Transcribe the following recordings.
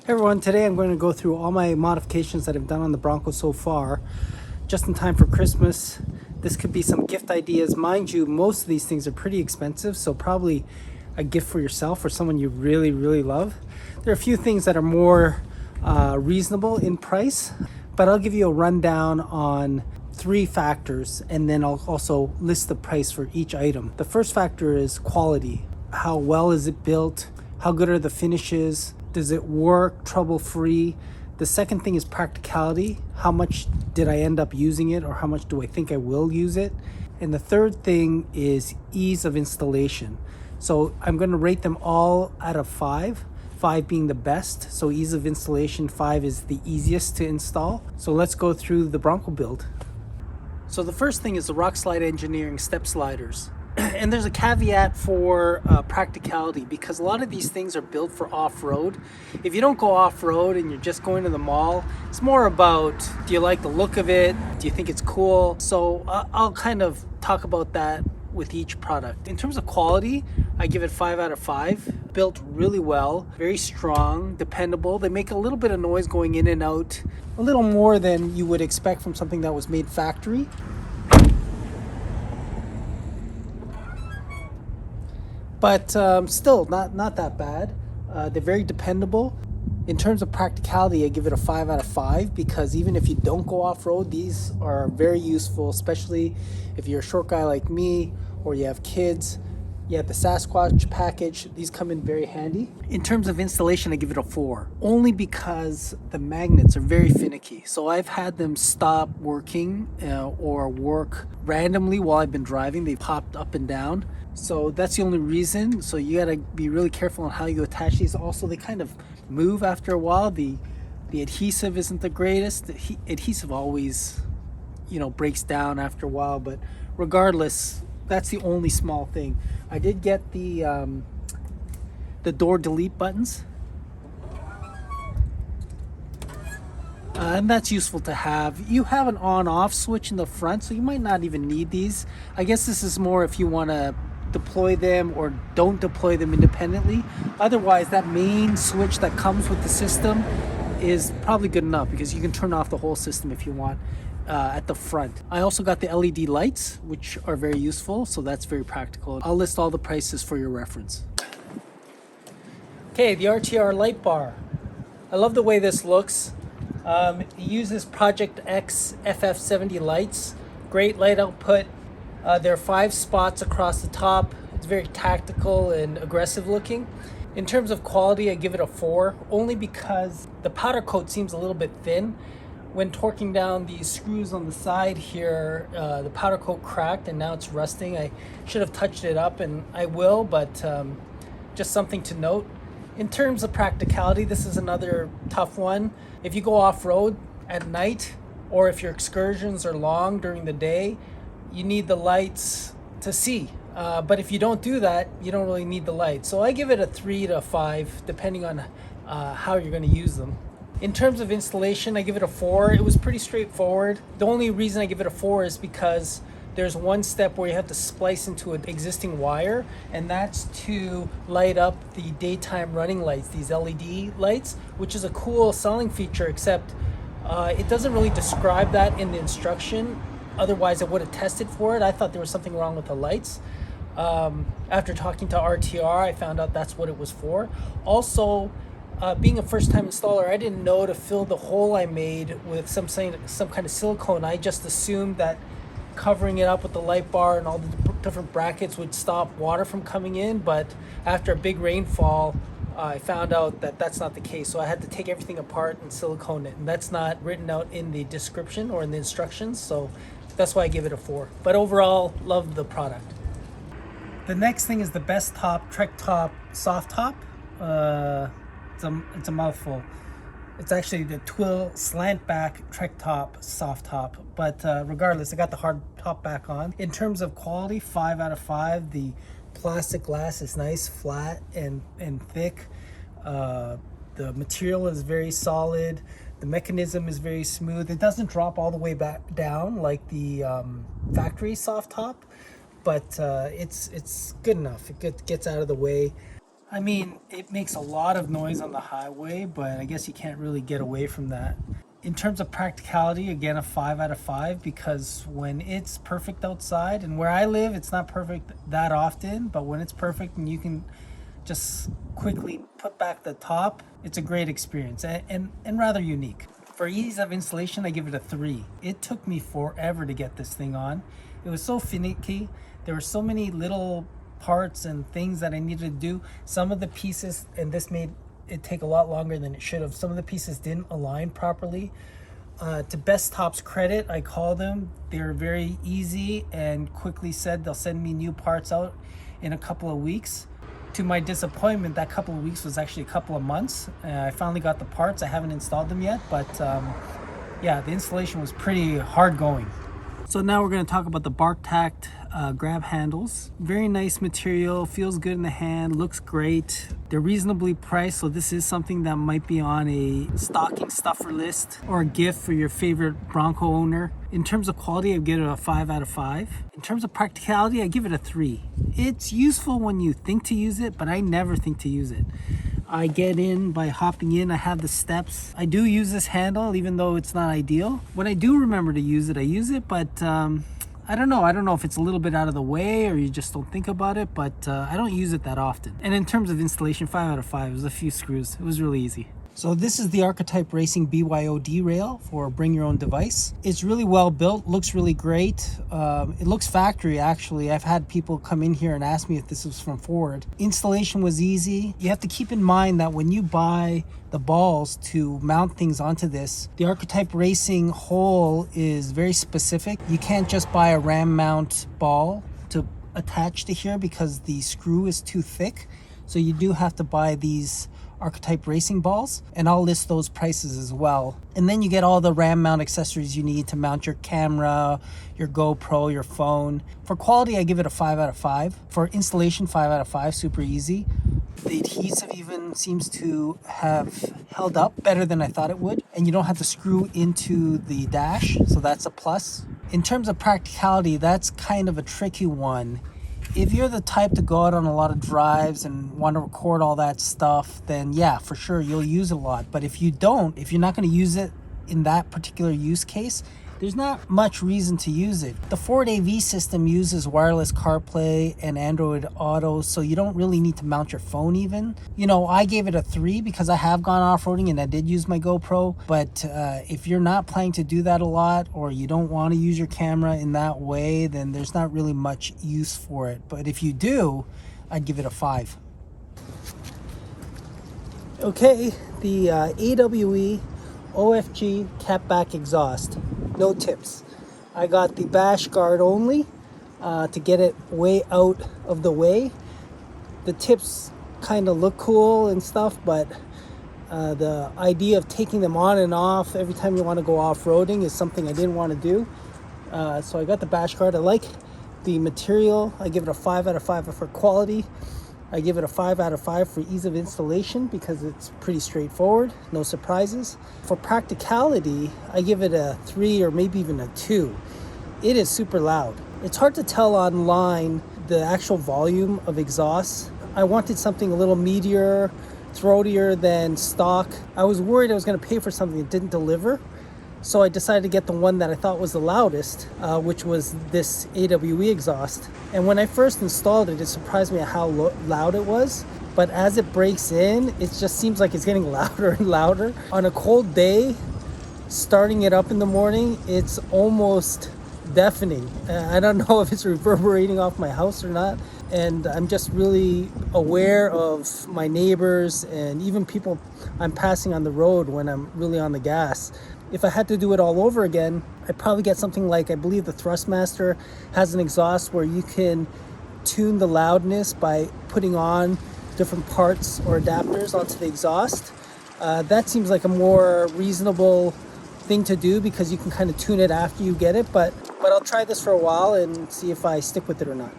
Hey everyone, today I'm going to go through all my modifications that I've done on the Bronco so far, just in time for Christmas. This could be some gift ideas. Mind you, most of these things are pretty expensive, so probably a gift for yourself or someone you really, really love. There are a few things that are more reasonable in price, but I'll give you a rundown on 3 factors, and then I'll also list the price for each item. The first factor is quality. How well is it built? How good are the finishes? Does it work trouble-free? The second thing is practicality. How much did I end up using it, or how much do I think I will use it? And the third thing is ease of installation. So I'm going to rate them all out of 5, 5 being the best. So ease of installation, 5 is the easiest to install. So let's go through the Bronco build. So the first thing is the Rockslide Engineering step sliders. And there's a caveat for practicality, because a lot of these things are built for off-road. If you don't go off-road and you're just going to the mall, it's more about, do you like the look of it? Do you think it's cool? So I'll kind of talk about that with each product. In terms of quality, I give it 5 out of 5. Built really well, very strong, dependable. They make a little bit of noise going in and out, a little more than you would expect from something that was made factory. But still not that bad. They're very dependable. In terms of practicality, I give it a 5 out of 5, because even if you don't go off-road, these are very useful, especially if you're a short guy like me or you have kids. You have the Sasquatch package. These come in very handy. In terms of installation, I give it a 4, only because the magnets are very finicky. So I've had them stop working or work randomly while I've been driving. They popped up and down. So that's the only reason. So you gotta be really careful on how you attach these. Also, they kind of move after a while. The adhesive isn't the greatest. The adhesive always, breaks down after a while. But regardless, that's the only small thing. I did get the door delete buttons. And that's useful to have. You have an on-off switch in the front, so you might not even need these. I guess this is more if you want to deploy them or don't deploy them independently. Otherwise, that main switch that comes with the system is probably good enough, because you can turn off the whole system if you want at the front. I also got the LED lights, which are very useful, so that's very practical. I'll list all the prices for your reference. Okay, the RTR light bar. I love the way this looks. It uses Project X FF70 lights. Great light output. There are 5 spots across the top. It's very tactical and aggressive looking. In terms of quality, I give it a 4, only because the powder coat seems a little bit thin. When torquing down these screws on the side here, the powder coat cracked and now it's rusting. I should have touched it up, and I will, but just something to note. In terms of practicality, this is another tough one. If you go off-road at night, or if your excursions are long during the day, you need the lights to see. But if you don't do that, you don't really need the lights. So I give it a 3 to 5, depending on how you're going to use them. In terms of installation, I give it a 4. It was pretty straightforward. The only reason I give it a 4 is because there's one step where you have to splice into an existing wire, and that's to light up the daytime running lights, these LED lights, which is a cool selling feature, except it doesn't really describe that in the instruction. Otherwise, I would have tested for it. I thought there was something wrong with the lights. After talking to RTR, I found out that's what it was for. Also, being a first-time installer, I didn't know to fill the hole I made with some kind of silicone. I just assumed that covering it up with the light bar and all the different brackets would stop water from coming in. But after a big rainfall, I found out that that's not the case. So I had to take everything apart and silicone it. And that's not written out in the description or in the instructions. So that's why I give it a 4. But overall, love the product. The next thing is the Bestop Trektop soft top. It's a mouthful. It's actually the twill slant back Trektop soft top. But regardless, I got the hard top back on. In terms of quality, 5 out of 5. The plastic glass is nice, flat and thick. The material is very solid. The mechanism is very smooth. It doesn't drop all the way back down like the factory soft top, but it's good enough. It gets out of the way. I mean, it makes a lot of noise on the highway, but I guess you can't really get away from that. In terms of practicality, again, a 5 out of 5, because when it's perfect outside, and where I live, it's not perfect that often, but when it's perfect and you can just quickly put back the top, it's a great experience and rather unique. For ease of installation, I give it a 3. It took me forever to get this thing on. It was so finicky. There were so many little parts and things that I needed to do. Some of the pieces, and this made it take a lot longer than it should have, some of the pieces didn't align properly. To Bestop's credit, I called them. They were very easy and quickly said they'll send me new parts out in a couple of weeks. To my disappointment, that couple of weeks was actually a couple of months. I finally got the parts. I haven't installed them yet, but yeah, the installation was pretty hard going. So now we're going to talk about the Bartact grab handles. Very nice material, feels good in the hand, looks great. They're reasonably priced, so this is something that might be on a stocking stuffer list or a gift for your favorite Bronco owner. In terms of quality, I give it a 5 out of 5. In terms of practicality, I give it a 3. It's useful when you think to use it, but I never think to use it. I get in by hopping in. I have the steps. I do use this handle, even though it's not ideal. When I do remember to use it, I use it, but I don't know. I don't know if it's a little bit out of the way or you just don't think about it, but I don't use it that often. And in terms of installation, 5 out of 5. It was a few screws. It was really easy. So this is the Archetype Racing BYOD rail for bring your own device. It's really well built, looks really great. It looks factory actually. I've had people come in here and ask me if this was from Ford. Installation was easy. You have to keep in mind that when you buy the balls to mount things onto this, the Archetype Racing hole is very specific. You can't just buy a ram mount ball to attach to here because the screw is too thick. So you do have to buy these Archetype Racing balls, and I'll list those prices as well. And then you get all the ram mount accessories you need to mount your camera, your GoPro, your phone. For quality, I give it a 5 out of 5. For installation, 5 out of 5, super easy. The adhesive even seems to have held up better than I thought it would, and you don't have to screw into the dash, so that's a plus. In terms of practicality, that's kind of a tricky one. If you're the type to go out on a lot of drives and want to record all that stuff, then yeah, for sure, you'll use it a lot. But if you don't, if you're not going to use it in that particular use case, there's not much reason to use it. The Ford AV system uses wireless CarPlay and Android Auto, so you don't really need to mount your phone even. You know, I gave it a 3 because I have gone off-roading and I did use my GoPro, but if you're not planning to do that a lot or you don't want to use your camera in that way, then there's not really much use for it. But if you do, I'd give it a 5. Okay, the AWE OFG Catback Exhaust. No tips. I got the bash guard only to get it way out of the way. The tips kind of look cool and stuff, but the idea of taking them on and off every time you want to go off-roading is something I didn't want to do. So I got the bash guard. I like the material. I give it a 5 out of 5 for quality. I give it a 5 out of 5 for ease of installation because it's pretty straightforward, no surprises. For practicality, I give it a 3 or maybe even a 2. It is super loud. It's hard to tell online the actual volume of exhaust. I wanted something a little meatier, throatier than stock. I was worried I was going to pay for something that didn't deliver. So I decided to get the one that I thought was the loudest, which was this AWE exhaust. And when I first installed it, it surprised me at how loud it was. But as it breaks in, it just seems like it's getting louder and louder. On a cold day, starting it up in the morning, it's almost deafening. I don't know if it's reverberating off my house or not. And I'm just really aware of my neighbors and even people I'm passing on the road when I'm really on the gas. If I had to do it all over again, I'd probably get something like, I believe the Thrustmaster has an exhaust where you can tune the loudness by putting on different parts or adapters onto the exhaust. That seems like a more reasonable thing to do because you can kind of tune it after you get it, but I'll try this for a while and see if I stick with it or not.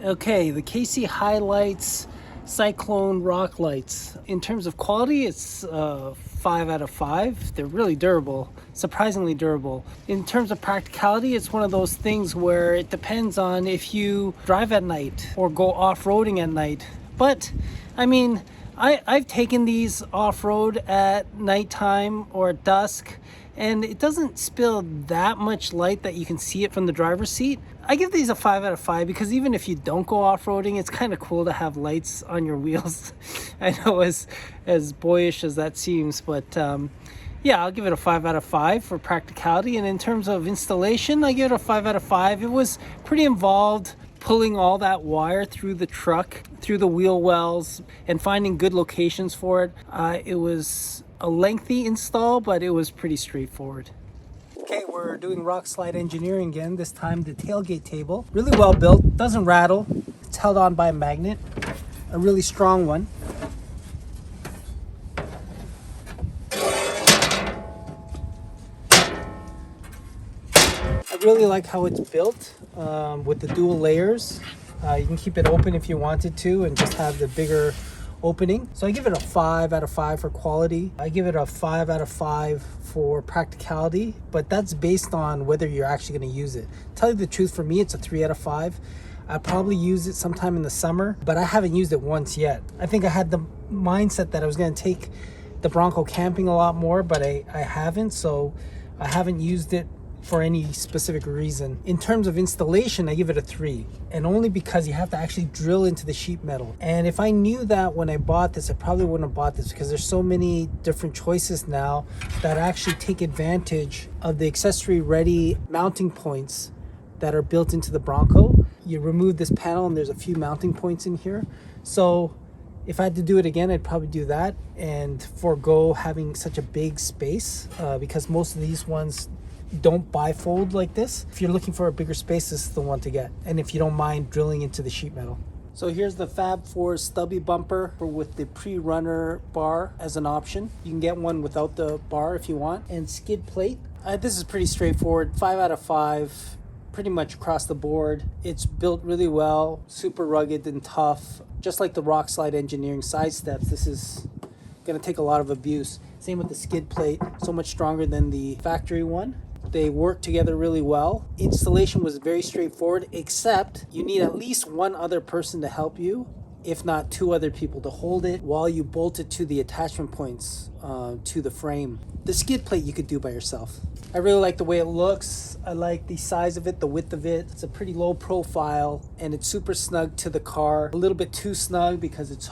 Okay, the KC HiLites Cyclone rock lights. In terms of quality, it's 5 out of 5. They're really durable, surprisingly durable. In terms of practicality, it's one of those things where it depends on if you drive at night or go off-roading at night. But I mean, I've taken these off-road at nighttime or at dusk, and it doesn't spill that much light that you can see it from the driver's seat. I give these a 5 out of 5 because even if you don't go off-roading, it's kind of cool to have lights on your wheels. I know as boyish as that seems, but yeah, I'll give it a 5 out of 5 for practicality. And in terms of installation, I give it a 5 out of 5. It was pretty involved, pulling all that wire through the truck, through the wheel wells, and finding good locations for it. It was a lengthy install, but it was pretty straightforward. Okay, we're doing Rockslide engineering again, this time the tailgate table. Really well built, doesn't rattle. It's held on by a magnet, a really strong one. I really like how it's built with the dual layers. You can keep it open if you wanted to and just have the bigger opening. So I give it a 5 out of 5 for quality. I give it a 5 out of 5 for practicality, but that's based on whether you're actually going to use it. Tell you the truth, for me, it's a 3 out of 5. I'll probably use it sometime in the summer, but I haven't used it once yet. I think I had the mindset that I was going to take the Bronco camping a lot more, but I haven't, so I haven't used it for any specific reason. In terms of installation, I give it a 3, and only because you have to actually drill into the sheet metal. And if I knew that when I bought this, I probably wouldn't have bought this, because there's so many different choices now that actually take advantage of the accessory ready mounting points that are built into the Bronco. You remove this panel and there's a few mounting points in here. So if I had to do it again, I'd probably do that and forego having such a big space, because most of these ones don't bifold like this. If you're looking for a bigger space, this is the one to get. And if you don't mind drilling into the sheet metal. So here's the FabFours Stubby bumper with the pre-runner bar as an option. You can get one without the bar if you want. And skid plate. This is pretty straightforward. 5 out of 5. Pretty much across the board. It's built really well, super rugged and tough. Just like the Rockslide engineering side steps, this is gonna take a lot of abuse. Same with the skid plate, so much stronger than the factory one. They work together really well. Installation was very straightforward, except you need at least one other person to help you, if not 2 other people to hold it while you bolt it to the attachment points to the frame. The skid plate you could do by yourself. I really like the way it looks. I like the size of it, the width of it. It's a pretty low profile and it's super snug to the car. A little bit too snug because it's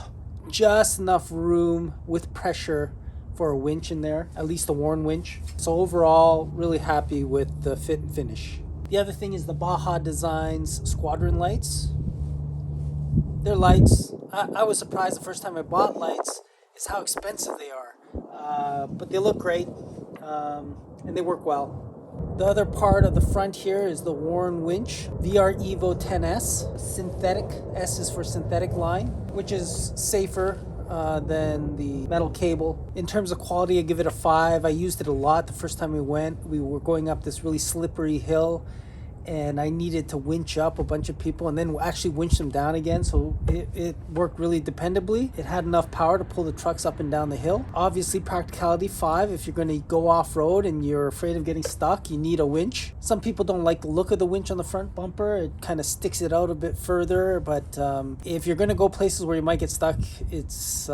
just enough room with pressure for a winch in there, at least a worn winch. So overall, really happy with the fit and finish. The other thing is the Baja Designs Squadron lights. They're lights. I was surprised the first time I bought lights is how expensive they are. But they look great and they work well. The other part of the front here is the worn winch, VR EVO 10S. Synthetic, S is for synthetic line, which is safer than the metal cable. In terms of quality, I give it a 5. I used it a lot the first time we went. We were going up this really slippery hill and I needed to winch up a bunch of people and then actually winch them down again. So it worked really dependably. It had enough power to pull the trucks up and down the hill. Obviously, practicality 5. If you're going to go off-road and you're afraid of getting stuck, you need a winch. Some people don't like the look of the winch on the front bumper. It kind of sticks it out a bit further. But if you're going to go places where you might get stuck, it's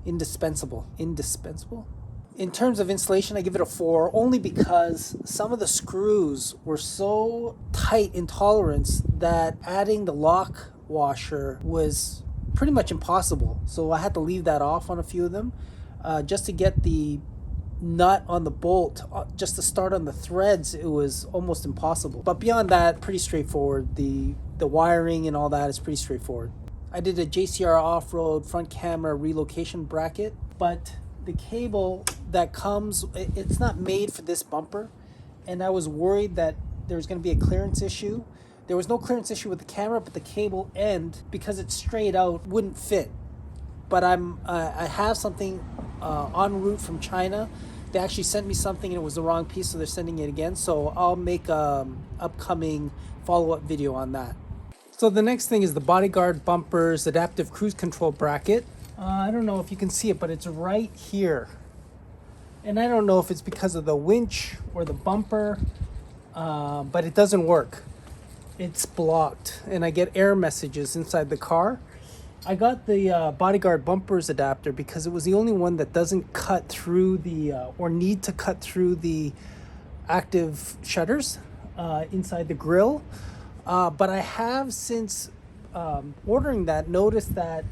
indispensable. Indispensable? In terms of installation, I give it a 4, only because some of the screws were so tight in tolerance that adding the lock washer was pretty much impossible. So I had to leave that off on a few of them just to get the nut on the bolt, just to start on the threads. It was almost impossible. But beyond that, pretty straightforward. The wiring and all that is pretty straightforward. I did a JCR off-road front camera relocation bracket, but the cable that comes, it's not made for this bumper, and I was worried that there was going to be a clearance issue. There was no clearance issue with the camera, but the cable end, because it's straight out, wouldn't fit. But I have something en route from China. They actually sent me something and it was the wrong piece, so they're sending it again. So I'll make an upcoming follow-up video on that. So the next thing is the BodyGuard bumpers adaptive cruise control bracket. I don't know if you can see it, but it's right here. And I don't know if it's because of the winch or the bumper, but it doesn't work. It's blocked, and I get error messages inside the car. I got the BodyGuard bumpers adapter because it was the only one that doesn't cut through the, or need to cut through the active shutters inside the grille. But I have, since ordering that, noticed that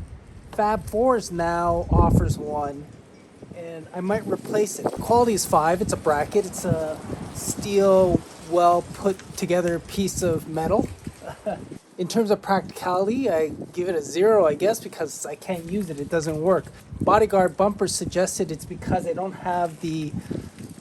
FabFours now offers one, and I might replace it. The quality is 5. It's a bracket. It's a steel, well put together piece of metal. In terms of practicality, I give it a 0, I guess, because I can't use it. It doesn't work. BodyGuard bumpers suggested it's because they don't have the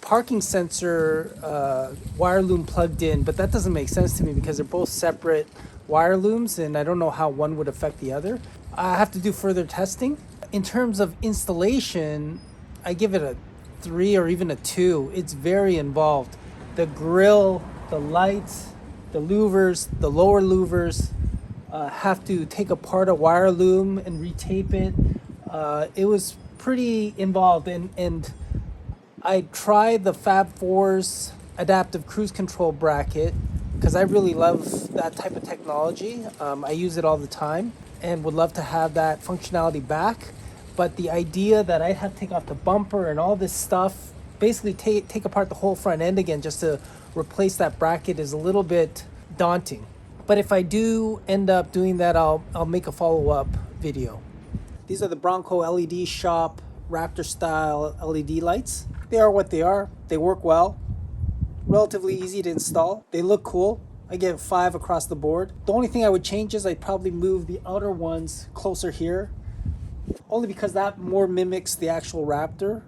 parking sensor wire loom plugged in, but that doesn't make sense to me because they're both separate wire looms, and I don't know how one would affect the other. I have to do further testing. In terms of installation, I give it a 3 or even a 2. It's very involved. The grille, the lights, the louvers, the lower louvers, have to take apart a wire loom and retape it. It was pretty involved, and I tried the FabFours adaptive cruise control bracket because I really love that type of technology. I use it all the time and would love to have that functionality back. But the idea that I'd have to take off the bumper and all this stuff, basically take apart the whole front end again just to replace that bracket, is a little bit daunting. But if I do end up doing that, I'll make a follow-up video. These are the Bronco LED shop Raptor style LED lights. They are what they are. They work well. Relatively easy to install. They look cool. I give it 5 across the board. The only thing I would change is I'd probably move the outer ones closer here, only because that more mimics the actual Raptor.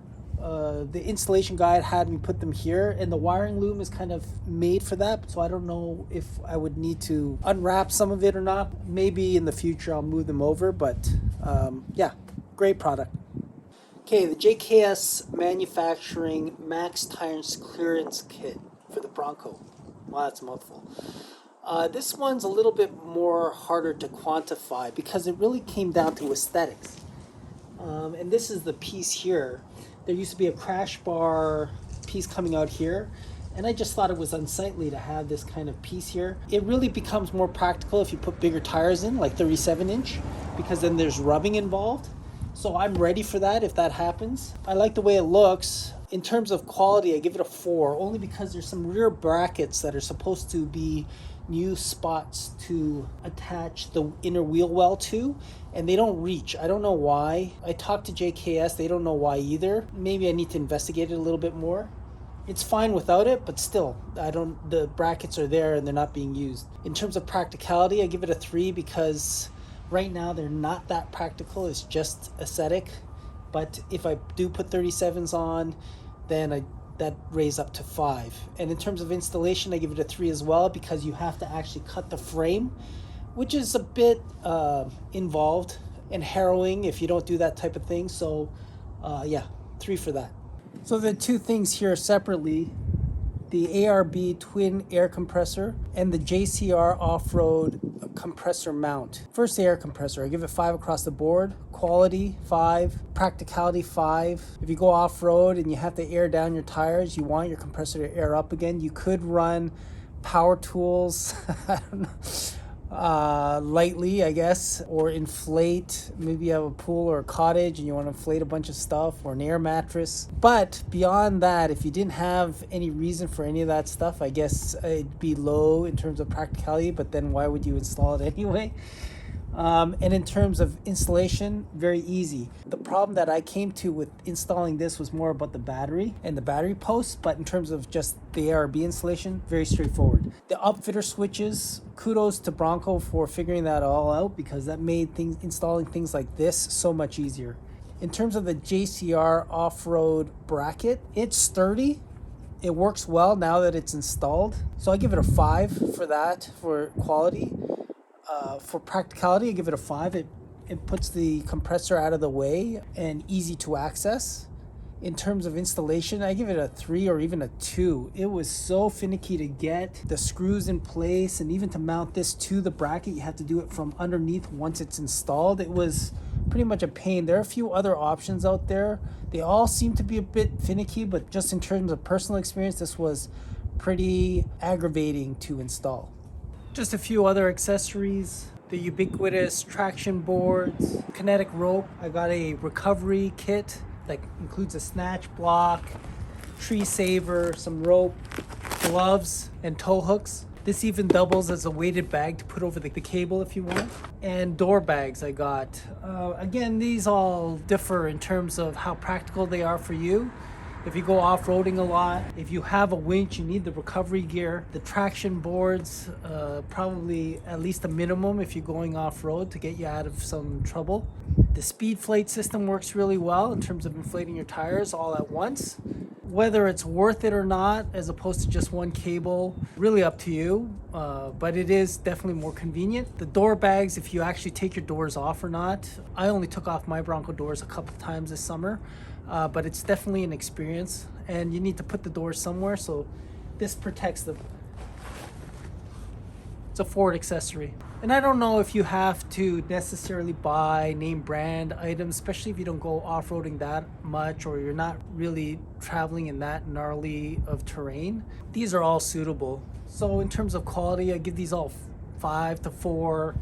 The installation guide had me put them here, and the wiring loom is kind of made for that, so I don't know if I would need to unwrap some of it or not. Maybe in the future I'll move them over, but yeah, great product. Okay, the JKS Manufacturing Max Tires Clearance Kit for the Bronco. Wow, that's a mouthful. This one's a little bit more harder to quantify because it really came down to aesthetics. And this is the piece here. There used to be a crash bar piece coming out here, and I just thought it was unsightly to have this kind of piece here. It really becomes more practical if you put bigger tires in, like 37-inch, because then there's rubbing involved. So I'm ready for that if that happens. I like the way it looks. In terms of quality, I give it a 4, only because there's some rear brackets that are supposed to be new spots to attach the inner wheel well to, and they don't reach. I don't know why. I talked to JKS, they don't know why either. Maybe I need to investigate it a little bit more. It's fine without it, but still, the brackets are there and they're not being used. In terms of practicality, I give it a 3 because right now they're not that practical. It's just aesthetic. But if I do put 37s on, then that raise up to 5. And in terms of installation, I give it a 3 as well because you have to actually cut the frame, which is a bit involved and harrowing if you don't do that type of thing. So yeah, 3 for that. So the two things here separately, the ARB twin air compressor and the JCR off-road compressor mount. First, the air compressor, I give it 5 across the board. Quality 5, practicality 5. If you go off-road and you have to air down your tires, you want your compressor to air up again. You could run power tools I don't know, lightly, I guess, or inflate. Maybe you have a pool or a cottage and you want to inflate a bunch of stuff, or an air mattress. But beyond that, if you didn't have any reason for any of that stuff, I guess it'd be low in terms of practicality, but then why would you install it anyway? And in terms of installation, very easy. The problem that I came to with installing this was more about the battery and the battery posts, but in terms of just the ARB installation, very straightforward. The upfitter switches, kudos to Bronco for figuring that all out, because that made installing things like this so much easier. In terms of the JCR off-road bracket, it's sturdy. It works well now that it's installed. So I give it a 5 for that, for quality. For practicality, I give it a 5. It puts the compressor out of the way and easy to access. In terms of installation, I give it a 3 or even a 2. It was so finicky to get the screws in place, and even to mount this to the bracket, you have to do it from underneath once it's installed. It was pretty much a pain. There are a few other options out there. They all seem to be a bit finicky, but just in terms of personal experience, this was pretty aggravating to install. Just a few other accessories. the ubiquitous traction boards, kinetic rope. I got a recovery kit that includes a snatch block, tree saver, some rope, gloves, and tow hooks. This even doubles as a weighted bag to put over the cable if you want. And door bags I got. Again, these all differ in terms of how practical they are for you. If you go off-roading a lot, if you have a winch, you need the recovery gear. The traction boards, probably at least a minimum if you're going off-road to get you out of some trouble. The speed inflate system works really well in terms of inflating your tires all at once. Whether it's worth it or not, as opposed to just one cable, really up to you, but it is definitely more convenient. The door bags, if you actually take your doors off or not, I only took off my Bronco doors a couple times this summer, but it's definitely an experience, and you need to put the doors somewhere, so this protects them. It's a Ford accessory. And I don't know if you have to necessarily buy name brand items, especially if you don't go off-roading that much or you're not really traveling in that gnarly of terrain. These are all suitable. So in terms of quality, I give these all 5 to 4.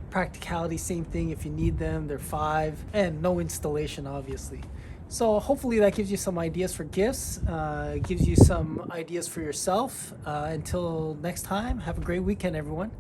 Practicality, same thing. If you need them, they're 5. And no installation, obviously. So hopefully that gives you some ideas for gifts, gives you some ideas for yourself. Until next time, have a great weekend, everyone.